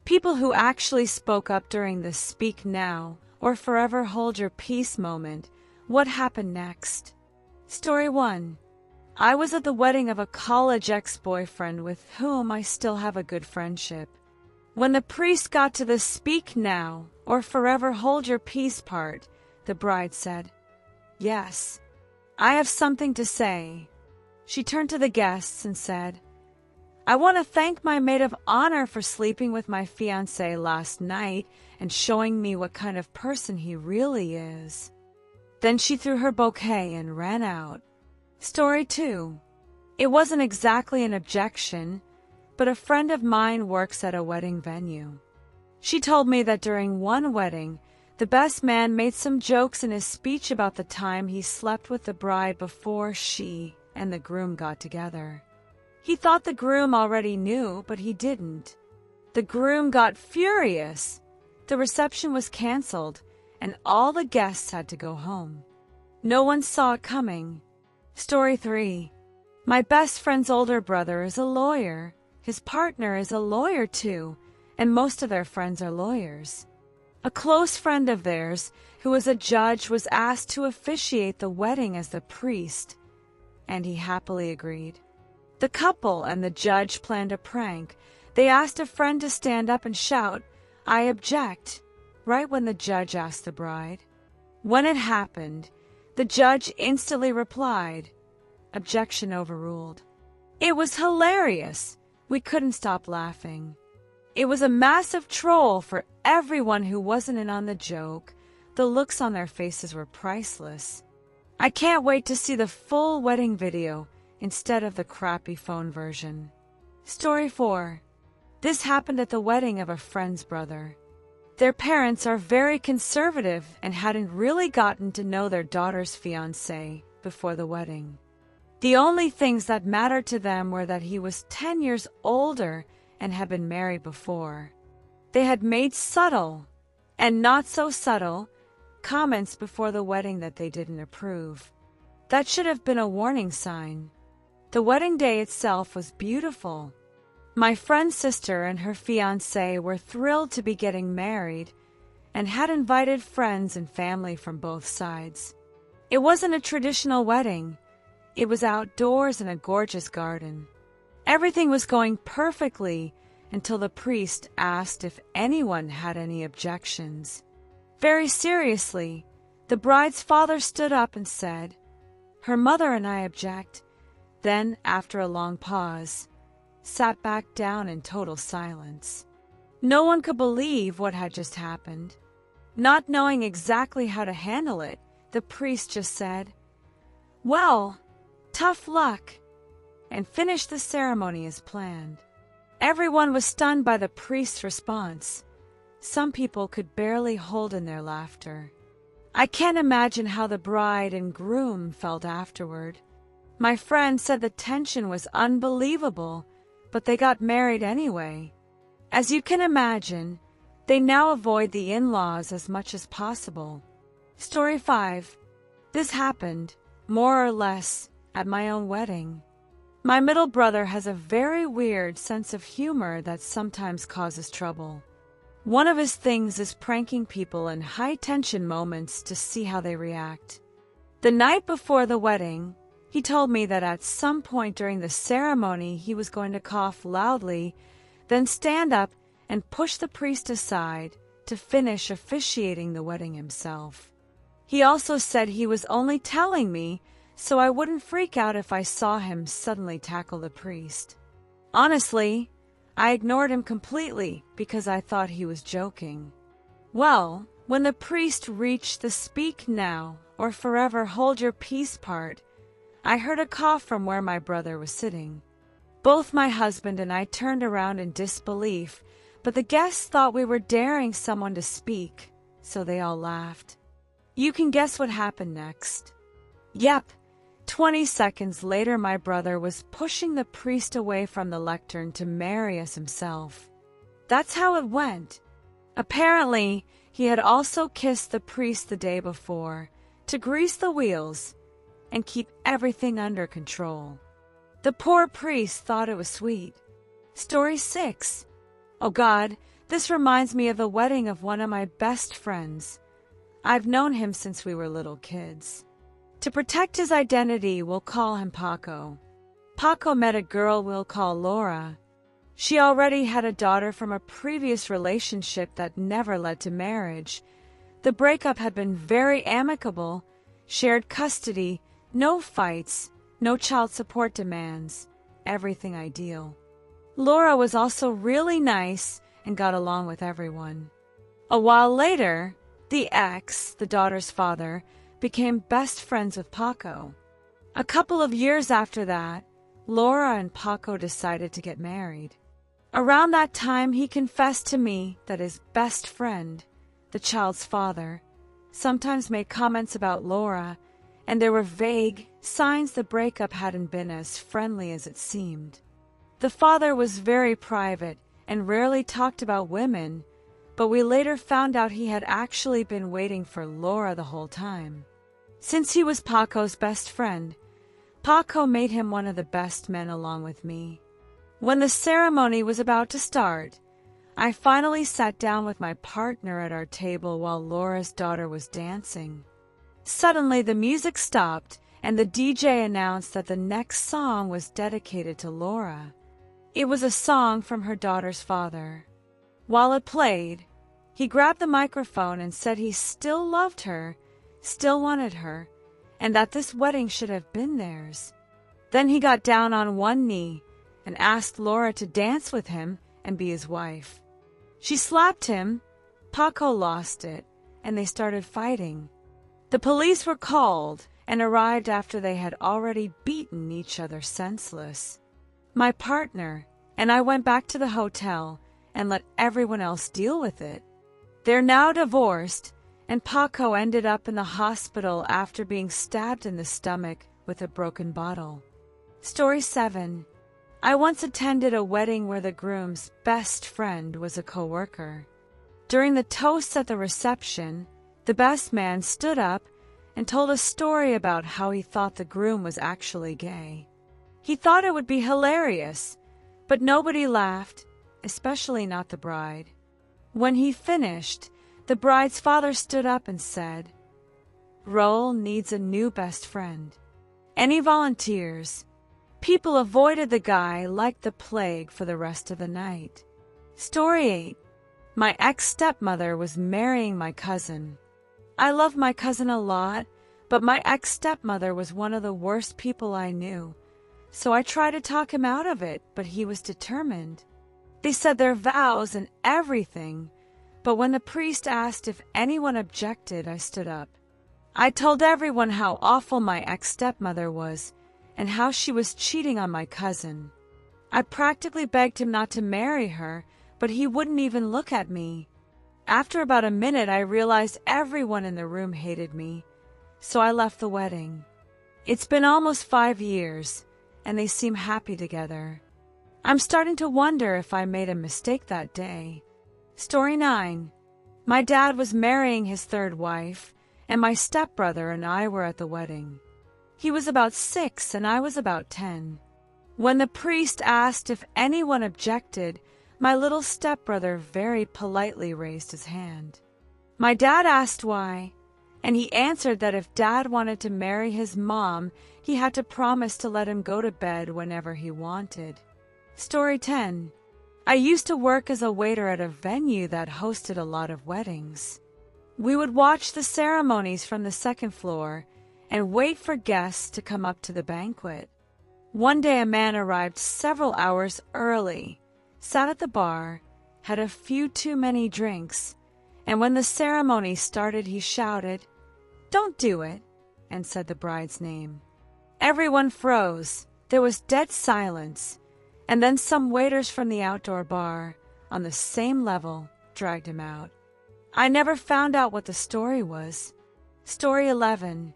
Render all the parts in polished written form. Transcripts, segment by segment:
People who actually spoke up during the speak now or forever hold your peace moment. What happened next? Story 1. I was at the wedding of a college ex-boyfriend with whom I still have a good friendship. When the priest got to the speak now or forever hold your peace part, the bride said, "Yes, I have something to say." She turned to the guests and said, "I want to thank my maid of honor for sleeping with my fiancé last night and showing me what kind of person he really is." Then she threw her bouquet and ran out. Story 2. It wasn't exactly an objection, but a friend of mine works at a wedding venue. She told me that during one wedding, the best man made some jokes in his speech about the time he slept with the bride before she and the groom got together. He thought the groom already knew, but he didn't. The groom got furious. The reception was canceled, and all the guests had to go home. No one saw it coming. Story 3. My best friend's older brother is a lawyer. His partner is a lawyer too, and most of their friends are lawyers. A close friend of theirs, who was a judge, was asked to officiate the wedding as the priest, and he happily agreed. The couple and the judge planned a prank. They asked a friend to stand up and shout, "I object," right when the judge asked the bride. When it happened, the judge instantly replied, "Objection overruled." It was hilarious. We couldn't stop laughing. It was a massive troll for everyone who wasn't in on the joke. The looks on their faces were priceless. I can't wait to see the full wedding video instead of the crappy phone version. Story 4. This happened at the wedding of a friend's brother. Their parents are very conservative and hadn't really gotten to know their daughter's fiancé before the wedding. The only things that mattered to them were that he was 10 years older and had been married before. They had made subtle and not so subtle comments before the wedding that they didn't approve. That should have been a warning sign. The wedding day itself was beautiful. My friend's sister and her fiancé were thrilled to be getting married and had invited friends and family from both sides. It wasn't a traditional wedding. It was outdoors in a gorgeous garden. Everything was going perfectly until the priest asked if anyone had any objections. Very seriously, the bride's father stood up and said, "Her mother and I object." Then, after a long pause, sat back down in total silence. No one could believe what had just happened. Not knowing exactly how to handle it, the priest just said, "Well, tough luck," and finished the ceremony as planned. Everyone was stunned by the priest's response. Some people could barely hold in their laughter. I can't imagine how the bride and groom felt afterward. My friend said the tension was unbelievable, but they got married anyway. As you can imagine, they now avoid the in-laws as much as possible. Story 5. This happened, more or less, at my own wedding. My middle brother has a very weird sense of humor that sometimes causes trouble. One of his things is pranking people in high-tension moments to see how they react. The night before the wedding, he told me that at some point during the ceremony he was going to cough loudly, then stand up and push the priest aside to finish officiating the wedding himself. He also said he was only telling me so I wouldn't freak out if I saw him suddenly tackle the priest. Honestly, I ignored him completely because I thought he was joking. Well, when the priest reached the speak now or forever hold your peace part, I heard a cough from where my brother was sitting. Both my husband and I turned around in disbelief, but the guests thought we were daring someone to speak, so they all laughed. You can guess what happened next. Yep, 20 seconds later my brother was pushing the priest away from the lectern to marry us himself. That's how it went. Apparently, he had also kissed the priest the day before to grease the wheels and keep everything under control. The poor priest thought it was sweet. Story 6. Oh God, This reminds me of the wedding of one of my best friends. I've known him since we were little kids. To protect his identity, we'll call him Paco. Paco met a girl we'll call Laura. She already had a daughter from a previous relationship that never led to marriage. The breakup had been very amicable, shared custody, no fights, no child support demands, everything ideal. Laura was also really nice and got along with everyone. A while later, the ex, the daughter's father, became best friends with Paco. A couple of years after that, Laura and Paco decided to get married. Around that time, he confessed to me that his best friend, the child's father, sometimes made comments about Laura, and there were vague signs the breakup hadn't been as friendly as it seemed. The father was very private and rarely talked about women, but we later found out he had actually been waiting for Laura the whole time. Since he was Paco's best friend, Paco made him one of the best men along with me. When the ceremony was about to start, I finally sat down with my partner at our table while Laura's daughter was dancing. Suddenly the music stopped and the DJ announced that the next song was dedicated to Laura. It was a song from her daughter's father. While it played, he grabbed the microphone and said he still loved her, still wanted her, and that this wedding should have been theirs. Then he got down on one knee and asked Laura to dance with him and be his wife. She slapped him, Paco lost it, and they started fighting. The police were called and arrived after they had already beaten each other senseless. My partner and I went back to the hotel and let everyone else deal with it. They're now divorced, and Paco ended up in the hospital after being stabbed in the stomach with a broken bottle. Story 7. I once attended a wedding where the groom's best friend was a coworker. During the toasts at the reception, the best man stood up and told a story about how he thought the groom was actually gay. He thought it would be hilarious, but nobody laughed, especially not the bride. When he finished, the bride's father stood up and said, "Roll needs a new best friend. Any volunteers?" People avoided the guy like the plague for the rest of the night. Story 8. My ex-stepmother was marrying my cousin. I love my cousin a lot, but my ex-stepmother was one of the worst people I knew, so I tried to talk him out of it, but he was determined. They said their vows and everything, but when the priest asked if anyone objected, I stood up. I told everyone how awful my ex-stepmother was and how she was cheating on my cousin. I practically begged him not to marry her, but he wouldn't even look at me. After about a minute, I realized everyone in the room hated me, so I left the wedding. It's been almost 5 years, and they seem happy together. I'm starting to wonder if I made a mistake that day. Story 9. My dad was marrying his third wife, and my stepbrother and I were at the wedding. He was about 6 and I was about 10. When the priest asked if anyone objected, my little stepbrother very politely raised his hand. My dad asked why, and he answered that if Dad wanted to marry his mom, he had to promise to let him go to bed whenever he wanted. Story 10. I used to work as a waiter at a venue that hosted a lot of weddings. We would watch the ceremonies from the second floor and wait for guests to come up to the banquet. One day a man arrived several hours early, sat at the bar, had a few too many drinks, and when the ceremony started he shouted, "Don't do it," and said the bride's name. Everyone froze. There was dead silence, and then some waiters from the outdoor bar, on the same level, dragged him out. I never found out what the story was. Story 11.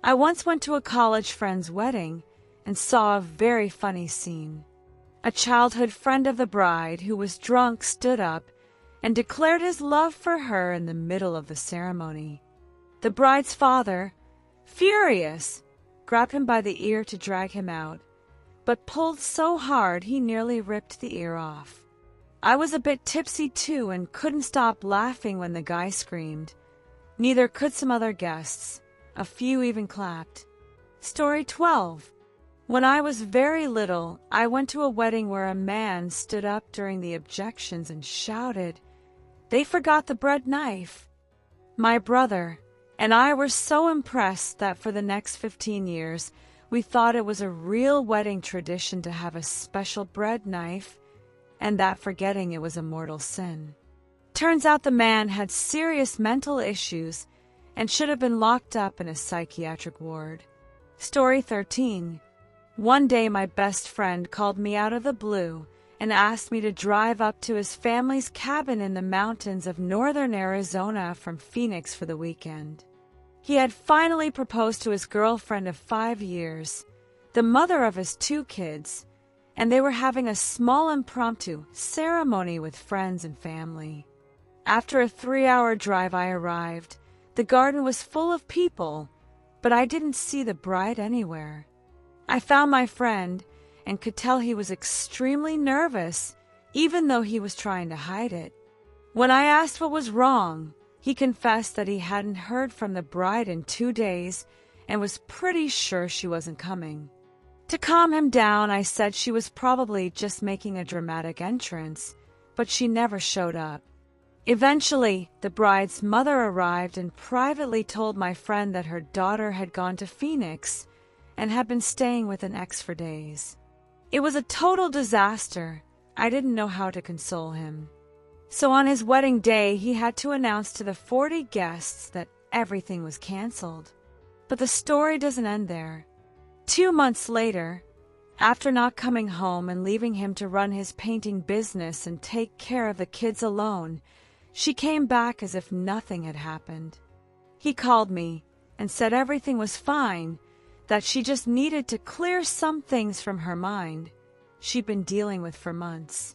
I once went to a college friend's wedding and saw a very funny scene. A childhood friend of the bride who was drunk stood up and declared his love for her in the middle of the ceremony. The bride's father, furious, grabbed him by the ear to drag him out, but pulled so hard he nearly ripped the ear off. I was a bit tipsy too and couldn't stop laughing when the guy screamed. Neither could some other guests. A few even clapped. Story 12. When I was very little, I went to a wedding where a man stood up during the objections and shouted, "They forgot the bread knife." My brother and I were so impressed that for the next 15 years, we thought it was a real wedding tradition to have a special bread knife, and that forgetting it was a mortal sin. Turns out the man had serious mental issues and should have been locked up in a psychiatric ward. Story 13. One day my best friend called me out of the blue and asked me to drive up to his family's cabin in the mountains of northern Arizona from Phoenix for the weekend. He had finally proposed to his girlfriend of 5 years, the mother of his 2 kids, and they were having a small impromptu ceremony with friends and family. After a 3-hour drive, I arrived. The garden was full of people, but I didn't see the bride anywhere. I found my friend and could tell he was extremely nervous, even though he was trying to hide it. When I asked what was wrong, he confessed that he hadn't heard from the bride in 2 days and was pretty sure she wasn't coming. To calm him down, I said she was probably just making a dramatic entrance, but she never showed up. Eventually, the bride's mother arrived and privately told my friend that her daughter had gone to Phoenix and had been staying with an ex for days. It was a total disaster. I didn't know how to console him. So on his wedding day, he had to announce to the 40 guests that everything was canceled. But the story doesn't end there. 2 months later, after not coming home and leaving him to run his painting business and take care of the kids alone, she came back as if nothing had happened. He called me and said everything was fine, that she just needed to clear some things from her mind she'd been dealing with for months.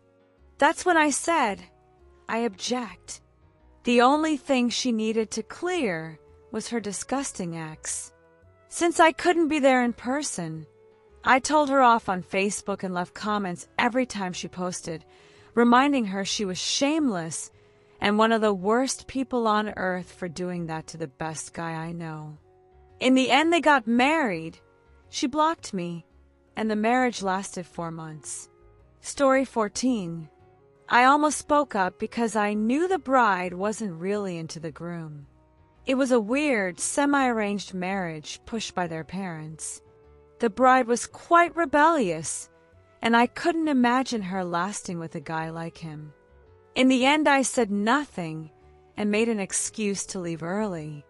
That's when I said, I object. The only thing she needed to clear was her disgusting ex. Since I couldn't be there in person, I told her off on Facebook and left comments every time she posted, reminding her she was shameless and one of the worst people on earth for doing that to the best guy I know. In the end, they got married. She blocked me, and the marriage lasted 4 months. Story 14. I almost spoke up because I knew the bride wasn't really into the groom. It was a weird, semi-arranged marriage pushed by their parents. The bride was quite rebellious, and I couldn't imagine her lasting with a guy like him. In the end, I said nothing and made an excuse to leave early.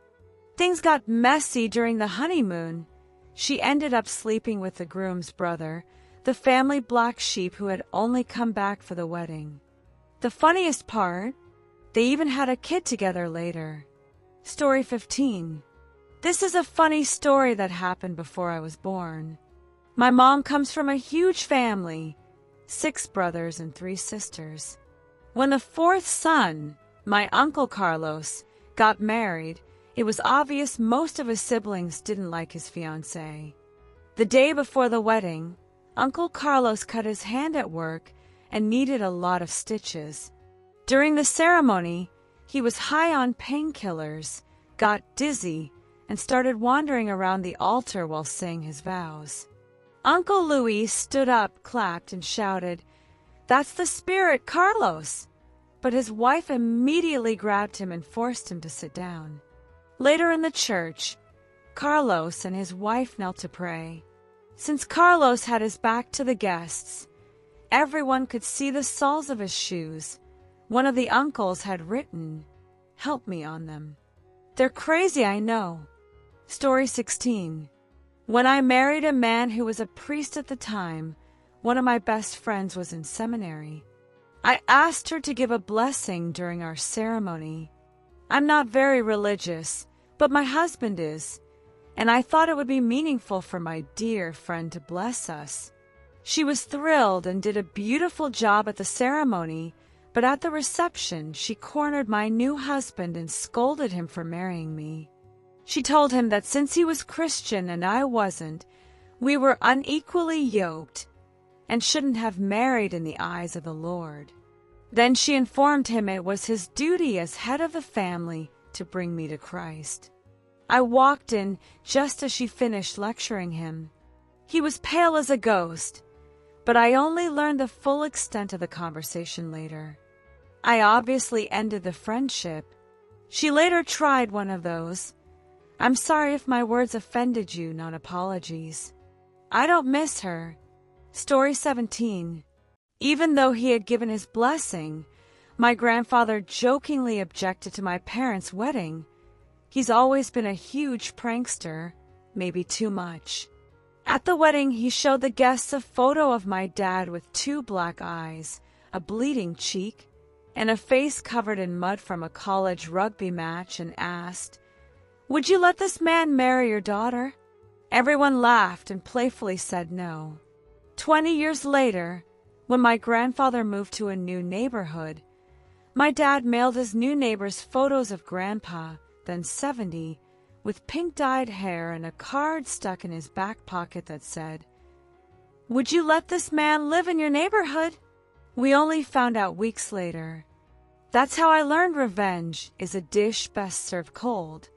Things got messy during the honeymoon. She ended up sleeping with the groom's brother, the family black sheep who had only come back for the wedding. The funniest part, they even had a kid together later. Story 15. This is a funny story that happened before I was born. My mom comes from a huge family, 6 brothers and 3 sisters. When the 4th son, my Uncle Carlos, got married, it was obvious most of his siblings didn't like his fiancée. The day before the wedding, Uncle Carlos cut his hand at work and needed a lot of stitches. During the ceremony, he was high on painkillers, got dizzy, and started wandering around the altar while saying his vows. Uncle Louis stood up, clapped, and shouted, "That's the spirit, Carlos!" But his wife immediately grabbed him and forced him to sit down. Later in the church, Carlos and his wife knelt to pray. Since Carlos had his back to the guests, everyone could see the soles of his shoes. One of the uncles had written, "Help me," on them. They're crazy, I know. Story 16. When I married a man who was a priest at the time, one of my best friends was in seminary. I asked her to give a blessing during our ceremony. I'm not very religious, but my husband is, and I thought it would be meaningful for my dear friend to bless us. She was thrilled and did a beautiful job at the ceremony, but at the reception she cornered my new husband and scolded him for marrying me. She told him that since he was Christian and I wasn't, we were unequally yoked and shouldn't have married in the eyes of the Lord. Then she informed him it was his duty as head of the family to bring me to Christ. I walked in just as she finished lecturing him. He was pale as a ghost, but I only learned the full extent of the conversation later. I obviously ended the friendship. She later tried one of those. I'm sorry if my words offended you, not apologies. I don't miss her. Story 17. Even though he had given his blessing, my grandfather jokingly objected to my parents' wedding. He's always been a huge prankster, maybe too much. At the wedding, he showed the guests a photo of my dad with 2 black eyes, a bleeding cheek, and a face covered in mud from a college rugby match and asked, "Would you let this man marry your daughter?" Everyone laughed and playfully said no. 20 years later, when my grandfather moved to a new neighborhood, my dad mailed his new neighbors photos of Grandpa, then 70, with pink-dyed hair and a card stuck in his back pocket that said, "Would you let this man live in your neighborhood?" We only found out weeks later. That's how I learned revenge is a dish best served cold.